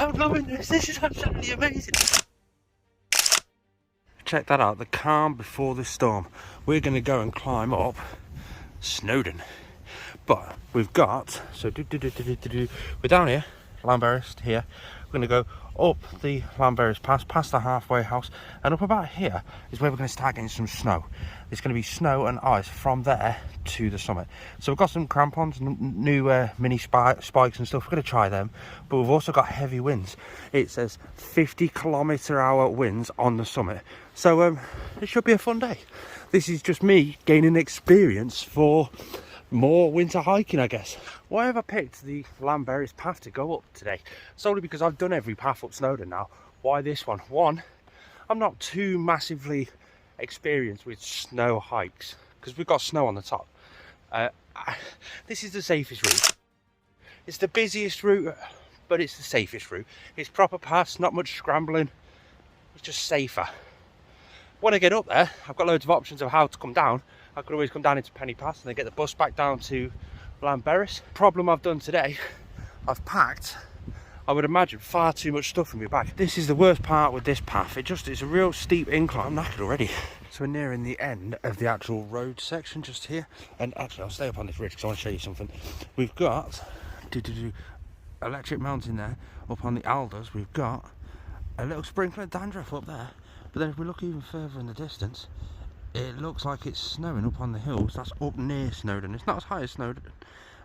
I'm loving this. This is absolutely amazing. Check that out, the calm before the storm. We're going to go and climb up Snowdon. But we've got, so we're down here, Llanberris here. We're going to go up the Llanberris Pass, past the halfway house, and up about here is where we're going to start getting some snow. It's going to be snow and ice from there to the summit. So we've got some crampons, new mini spikes and stuff. We're going to try them, but we've also got heavy winds. It says 50-kilometre-hour winds on the summit. So it should be a fun day. This is just me gaining experience for more winter hiking, I guess. Why have I picked the Llanberris path to go up today? Solely because I've done every path up Snowdon now. Why this one? One, I'm not too massively experienced with snow hikes because we've got snow on the top. This is the safest route. It's the busiest route, but it's the safest route. It's proper paths, not much scrambling. It's just safer. When I get up there, I've got loads of options of how to come down. I could always come down into Penny Pass and then get the bus back down to Llanberris. Problem I've done today, I've packed, I would imagine, far too much stuff in my bag. This is the worst part with this path. It's a real steep incline. I'm knackered already. So we're nearing the end of the actual road section just here. And actually, I'll stay up on this ridge because I want to show you something. We've got Electric Mountain there. Up on the alders, we've got a little sprinkler dandruff up there. But then if we look even further in the distance, it looks like it's snowing up on the hills. That's up near Snowdon. It's not as high as Snowdon,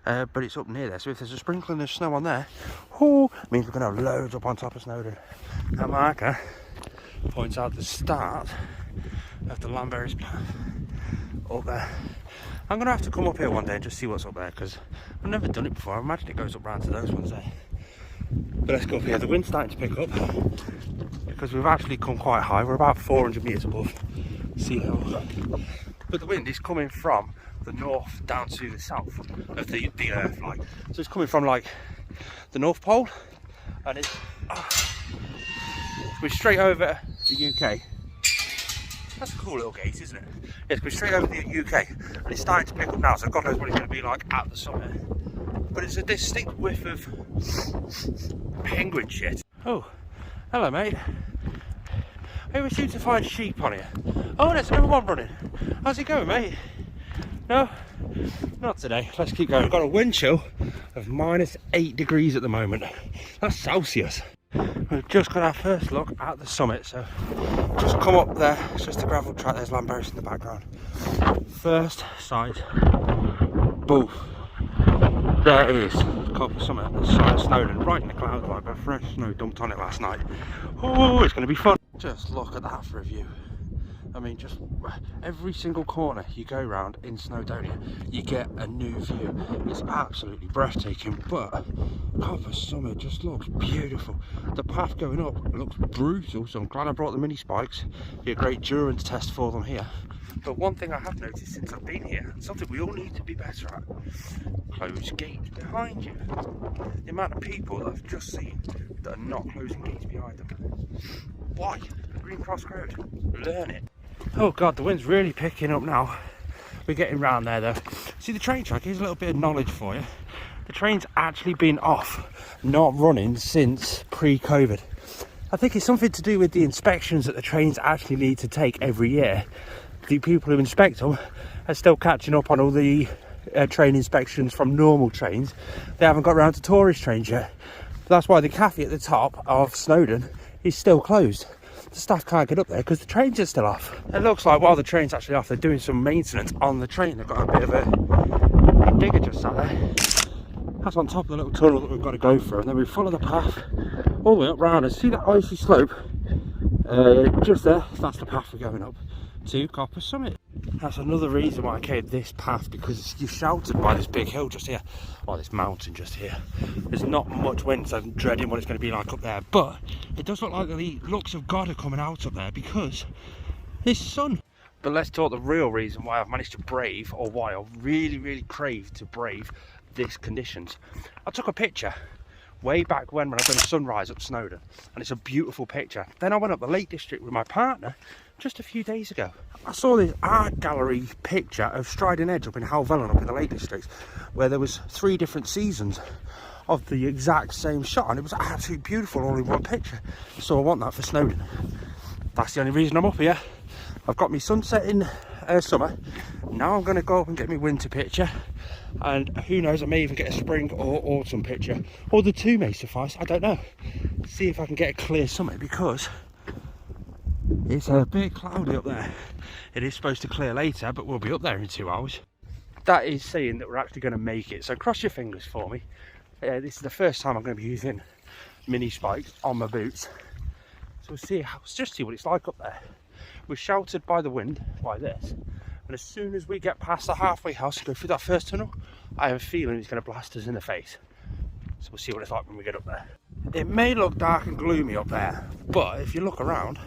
but it's up near there. So if there's a sprinkling of snow on there, it means we're going to have loads up on top of Snowdon. That marker points out the start of the Llanberris path up there. I'm going to have to come up here one day and just see what's up there because I've never done it before. I imagine it goes up round to those ones there. But let's go up here. The wind's starting to pick up because we've actually come quite high. We're about 400 metres above sea level, but the wind is coming from the north down to the south of the earth, like, so it's coming from like the North Pole, and we're straight over the UK. That's a cool little gate, isn't it? Yeah, it's going straight over the UK, and it's starting to pick up now, so God knows what it's going to be like at the summit. But it's a distinct whiff of penguin shit. Oh, hello mate. Hey, we seem to find sheep on here. Oh, there's another one running. How's it going, mate? No? Not today. Let's keep going. We've got a wind chill of -8 degrees at the moment. That's Celsius. We've just got our first look at the summit, so just come up there. It's just a gravel track. There's Llanberris in the background. First sight. Boom. There is Copper Summit, the side of Snowdon, right in the clouds, like a fresh snow dumped on it last night. Oh, it's going to be fun. Just look at that for a view. I mean, just every single corner you go round in Snowdonia, you get a new view. It's absolutely breathtaking, but Copper Summit just looks beautiful. The path going up looks brutal, so I'm glad I brought the mini spikes. Be a great endurance test for them here. But one thing I have noticed since I've been here, and something we all need to be better at, closed gates behind you. The amount of people that I've just seen that are not closing gates behind them. Why? Green Cross Road. Learn it. Oh God, the wind's really picking up now. We're getting round there though. See, the train track, here's a little bit of knowledge for you. The train's actually been off, not running since pre-COVID. I think it's something to do with the inspections that the trains actually need to take every year. The people who inspect them are still catching up on all the train inspections from normal trains. They haven't got around to tourist trains yet. That's why the cafe at the top of Snowdon is still closed. The staff can't get up there because the trains are still off. It looks like while the train's actually off, they're doing some maintenance on the train. They've got a bit of a digger just sat there. That's on top of the little tunnel that we've got to go through, and then we follow the path all the way up round and see that icy slope just there. That's the path we're going up to Copper Summit. That's another reason why I came this path, because you're sheltered by this big hill just here, or this mountain just here. There's not much wind, so I'm dreading what it's going to be like up there, but it does look like the looks of God are coming out up there because there's sun. But let's talk the real reason why I've managed to brave, or why I really crave to brave these conditions. I took a picture way back when I've done a sunrise up Snowdon, and it's a beautiful picture. Then I went up the Lake District with my partner just a few days ago. I saw this art gallery picture of Striding Edge up in Halvellan up in the Lake District, where there was 3 different seasons of the exact same shot, and it was absolutely beautiful all in one picture. So I want that for Snowdon. That's the only reason I'm up here. I've got my sunset in summer. Now I'm going to go up and get my winter picture, and who knows, I may even get a spring or autumn picture, or the two may suffice, I don't know. See if I can get a clear summit, because it's a bit cloudy up there. It is supposed to clear later, but we'll be up there in 2 hours. That is saying that we're actually going to make it, so cross your fingers for me. This is the first time I'm going to be using mini spikes on my boots, so we'll see just see what it's like up there. We're sheltered by the wind like this, and as soon as we get past the halfway house and go through that first tunnel, I have a feeling it's going to blast us in the face. So we'll see what it's like when we get up there. It may look dark and gloomy up there, but if you look around,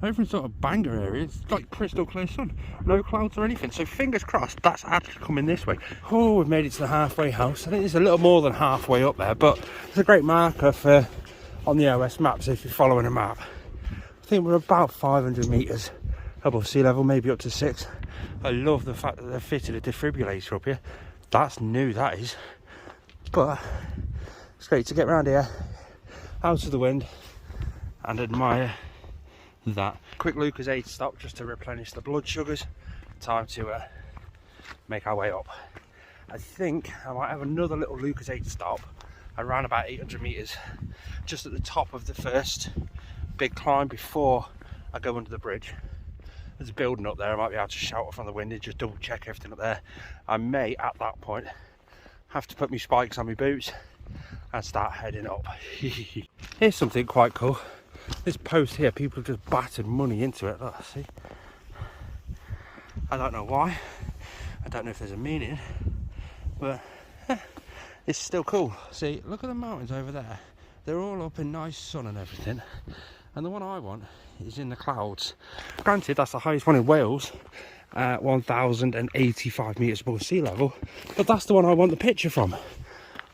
everything's sort of banger area. It's like crystal clear sun, no clouds or anything, so fingers crossed that's actually coming this way. Oh, we've made it to the halfway house. I think it's a little more than halfway up there, but it's a great marker for on the OS maps if you're following a map. I think we're about 500 metres above sea level, maybe up to 6. I love the fact that they've fitted a defibrillator up here. That's new, that is. But it's great to get around here, out of the wind, and admire that. Quick Lucozade stop just to replenish the blood sugars. Time to make our way up. I think I might have another little Lucozade stop around about 800 metres, just at the top of the first big climb before I go under the bridge. There's a building up there, I might be able to shout from the wind and just double check everything up there. I may at that point have to put my spikes on my boots and start heading up. Here's something quite cool. This post here, people have just battered money into it. Look, see? I don't know why. I don't know if there's a meaning, but it's still cool. See, look at the mountains over there. They're all up in nice sun and everything. And the one I want is in the clouds. Granted, that's the highest one in Wales, 1,085 metres above sea level, but that's the one I want the picture from.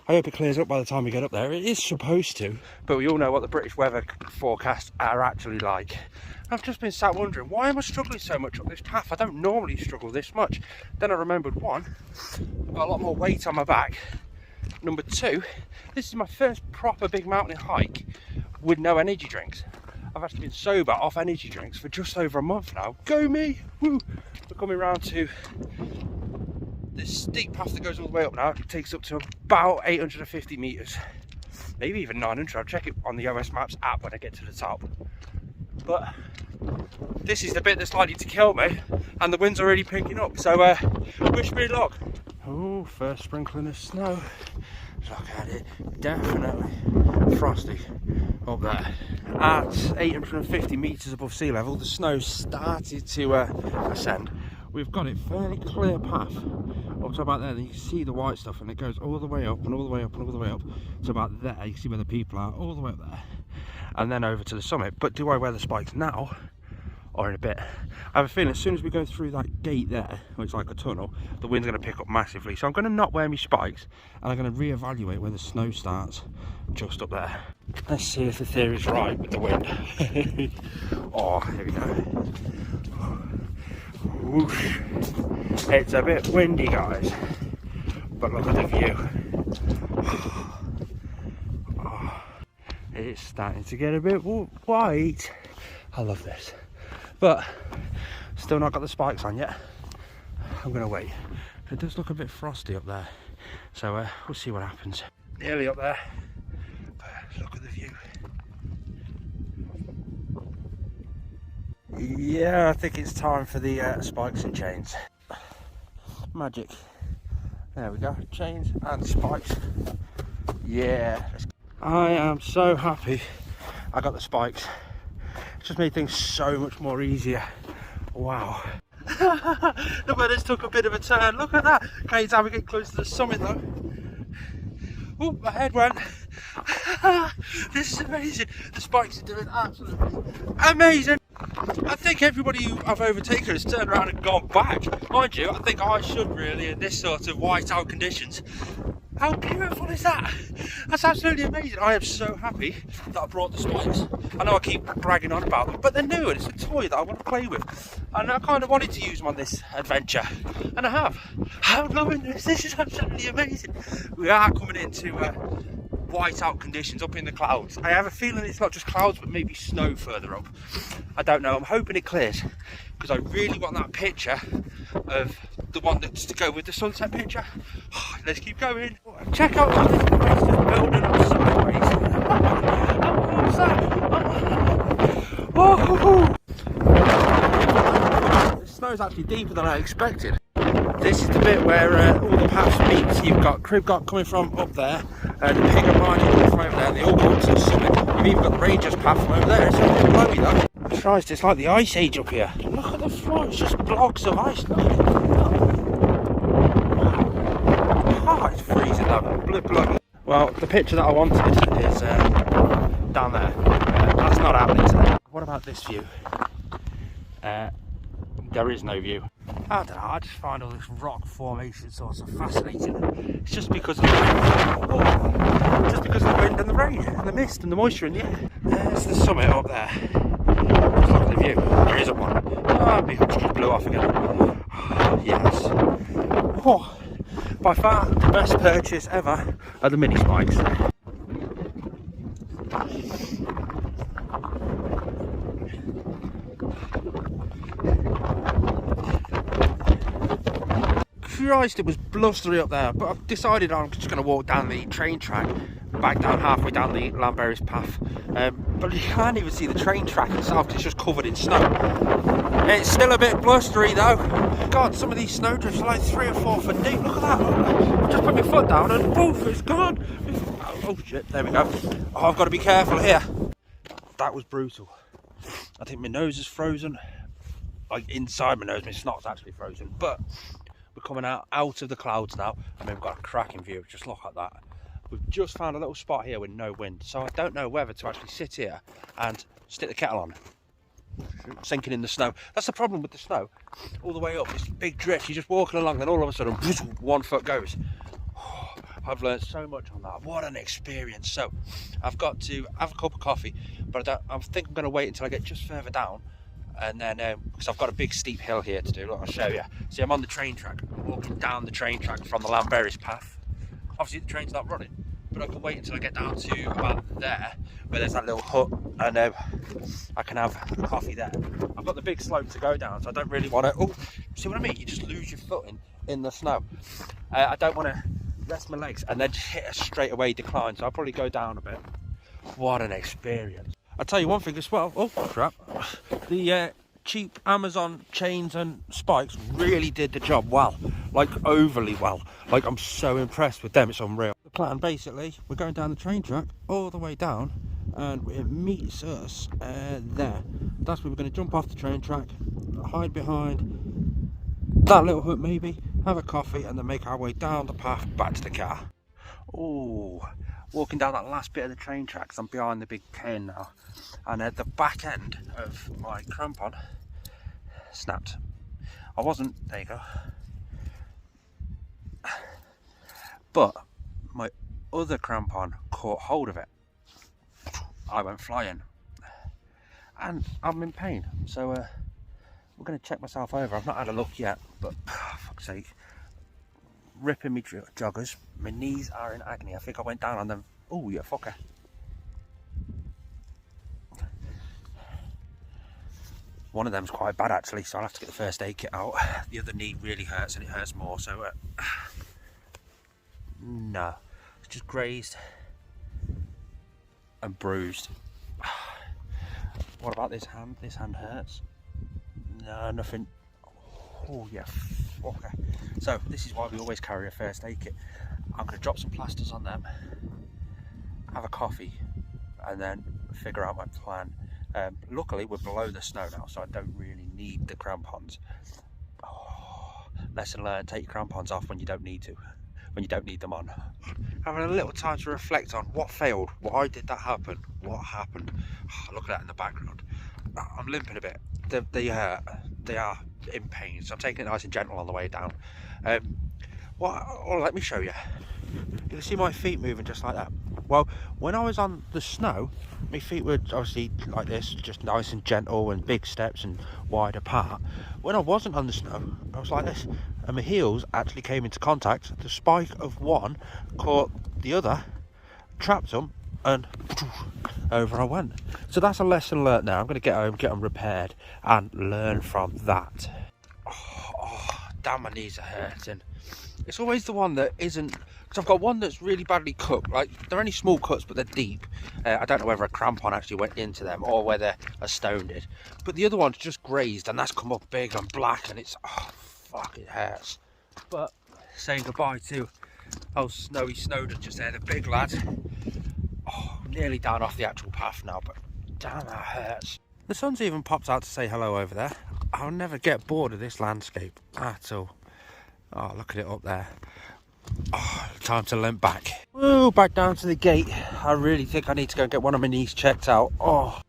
I hope it clears up by the time we get up there. It is supposed to, but we all know what the British weather forecasts are actually like. I've just been sat wondering, why am I struggling so much up this path? I don't normally struggle this much. Then I remembered, one, I've got a lot more weight on my back. Number two, this is my first proper big mountain hike with no energy drinks. I've actually been sober off energy drinks for just over a month now. Go me! Woo! We're coming round to this steep path that goes all the way up now. It takes up to about 850 metres, maybe even 900. I'll check it on the OS Maps app when I get to the top. But this is the bit that's likely to kill me, and the wind's already picking up, so wish me luck. Oh, first sprinkling of snow. Look at it, definitely frosty up there. At 850 metres above sea level, the snow started to ascend. We've got it fairly clear path up to about there. Then you can see the white stuff, and it goes all the way up and all the way up and all the way up to about there. You can see where the people are, all the way up there, and then over to the summit. But do I wear the spikes now or in a bit? I have a feeling as soon as we go through that gate there, which is like a tunnel, the wind's going to pick up massively. So I'm going to not wear my spikes, and I'm going to re-evaluate where the snow starts just up there. Let's see if the theory's right with the wind. Oh, here we go. Whoosh. It's a bit windy, guys, but look at the view. Oh, it's starting to get a bit white. I love this, but still not got the spikes on yet. I'm gonna wait. It does look a bit frosty up there, so we'll see what happens. Nearly up there, but look at the view. Yeah, I think it's time for the spikes and chains. Magic. There we go, chains and spikes. Yeah, I am so happy I got the spikes. It's just made things so much more easier. Wow. Look where this took a bit of a turn. Look at that. Okay, time we get close to the summit though. Oh, my head went. This is amazing. The spikes are doing absolutely amazing. I think everybody who I've overtaken has turned around and gone back. Mind you, I think I should really in this sort of whiteout conditions. How beautiful is that? That's absolutely amazing. I am so happy that I brought the spikes. I know I keep bragging on about them, but they're new and it's a toy that I want to play with. And I kind of wanted to use them on this adventure, and I have. I'm loving this. This is absolutely amazing. We are coming into white-out conditions up in the clouds. I have a feeling it's not just clouds, but maybe snow further up. I don't know. I'm hoping it clears because I really want that picture of the one that's to go with the sunset picture. Let's keep going. Check out all this place just building up sideways. What was that? Oh. The snow's actually deeper than I expected. This is the bit where all the paths meet. You've got Cribgot coming from up there, and the Pig and Margin coming from over there, and they all come up to the summit. You've even got the Rangers path from over there. It's a bit blowy though. Christ, it's like the Ice Age up here. Look at the floor, it's just blocks of ice. Look at it. Oh, it's freezing though. Bloody. Well, the picture that I wanted is down there. That's not happening today. What about this view? There is no view. I don't know, I just find all this rock formation sort of fascinating. It's just because of the wind and the rain and the mist and the moisture in the air. There's the summit up there. Just look at the view. There isn't one. Oh, my hook just blew off again. Yes. Oh, by far the best purchase ever are the mini spikes. Christ, it was blustery up there, but I've decided I'm just going to walk down the train track, back down halfway down the llanberris path. But you can't even see the train track itself because it's just covered in snow. It's still a bit blustery though. God, some of these snowdrifts are like 3 or 4 foot deep. Look at that. I've just put my foot down and poof, it's gone. Oh shit, there we go. Oh, I've got to be careful here. That was brutal. I think my nose is frozen. Like inside my nose, my snot's actually frozen. But we're coming out of the clouds now, and we've got a cracking view. Just look at that. We've just found a little spot here with no wind, so I don't know whether to actually sit here and stick the kettle on. Sinking in the snow. That's the problem with the snow. All the way up, it's big drifts. You're just walking along, then all of a sudden, 1 foot goes. Oh, I've learned so much on that. What an experience. So I've got to have a cup of coffee, but I think I'm going to wait until I get just further down. And then, because I've got a big steep hill here to do, look, I'll show you. See, I'm on the train track. I'm walking down the train track from the llanberris path. Obviously, the train's not running, but I can wait until I get down to about there, where there's that little hut, and I can have a coffee there. I've got the big slope to go down, so I don't really want to. Oh, see what I mean? You just lose your footing in the snow. I don't want to rest my legs and then just hit a straight away decline, so I'll probably go down a bit. What an experience. I'll tell you one thing as well. Oh crap, the cheap Amazon chains and spikes really did the job well, like overly well. Like, I'm so impressed with them, it's unreal. The plan, basically, we're going down the train track all the way down, and it meets us there. That's where we're going to jump off the train track, hide behind that little hut maybe, have a coffee, and then make our way down the path back to the car. Oh, walking down that last bit of the train tracks, I'm behind the big cane now, and at the back end of my crampon snapped. I wasn't, there you go, but my other crampon caught hold of it. I went flying and I'm in pain, so we're going to check myself over. I've not had a look yet, but fuck's sake, ripping me joggers. My knees are in agony. I think I went down on them. Oh, you fucker. One of them's quite bad actually, so I'll have to get the first aid kit out. The other knee really hurts, and it hurts more, so no, it's just grazed and bruised. What about this hand? This hand hurts. No, nothing. Oh yeah, okay. So this is why we always carry a first aid kit. I'm going to drop some plasters on them, have a coffee, and then figure out my plan. Luckily we're below the snow now, so I don't really need the crampons. Oh, lesson learned, take your crampons off when you don't need to, when you don't need them on. Having a little time to reflect on what failed, why did that happen, what happened. Oh, look at that in the background. I'm limping a bit. They are in pain, so I'm taking it nice and gentle on the way down. Well, let me show you. You can see my feet moving just like that. Well, when I was on the snow, my feet were obviously like this, just nice and gentle and big steps and wide apart. When I wasn't on the snow, I was like this, and my heels actually came into contact. The spike of one caught the other, trapped them, and over I went. So that's a lesson learnt now. I'm going to get home, get them repaired, and learn from that. Damn, my knees are hurting. It's always the one that isn't, because I've got one that's really badly cooked. Like, they're only small cuts, but they're deep. I don't know whether a crampon actually went into them or whether a stone did. But the other one's just grazed, and that's come up big and black, and it's, oh, fuck, it hurts. But saying goodbye to old Snowy Snowdon just there, the big lad. Oh, nearly down off the actual path now, but damn, that hurts. The sun's even popped out to say hello over there. I'll never get bored of this landscape at all. Oh, look at it up there. Oh, time to limp back. Woo, back down to the gate. I really think I need to go and get one of my knees checked out. Oh,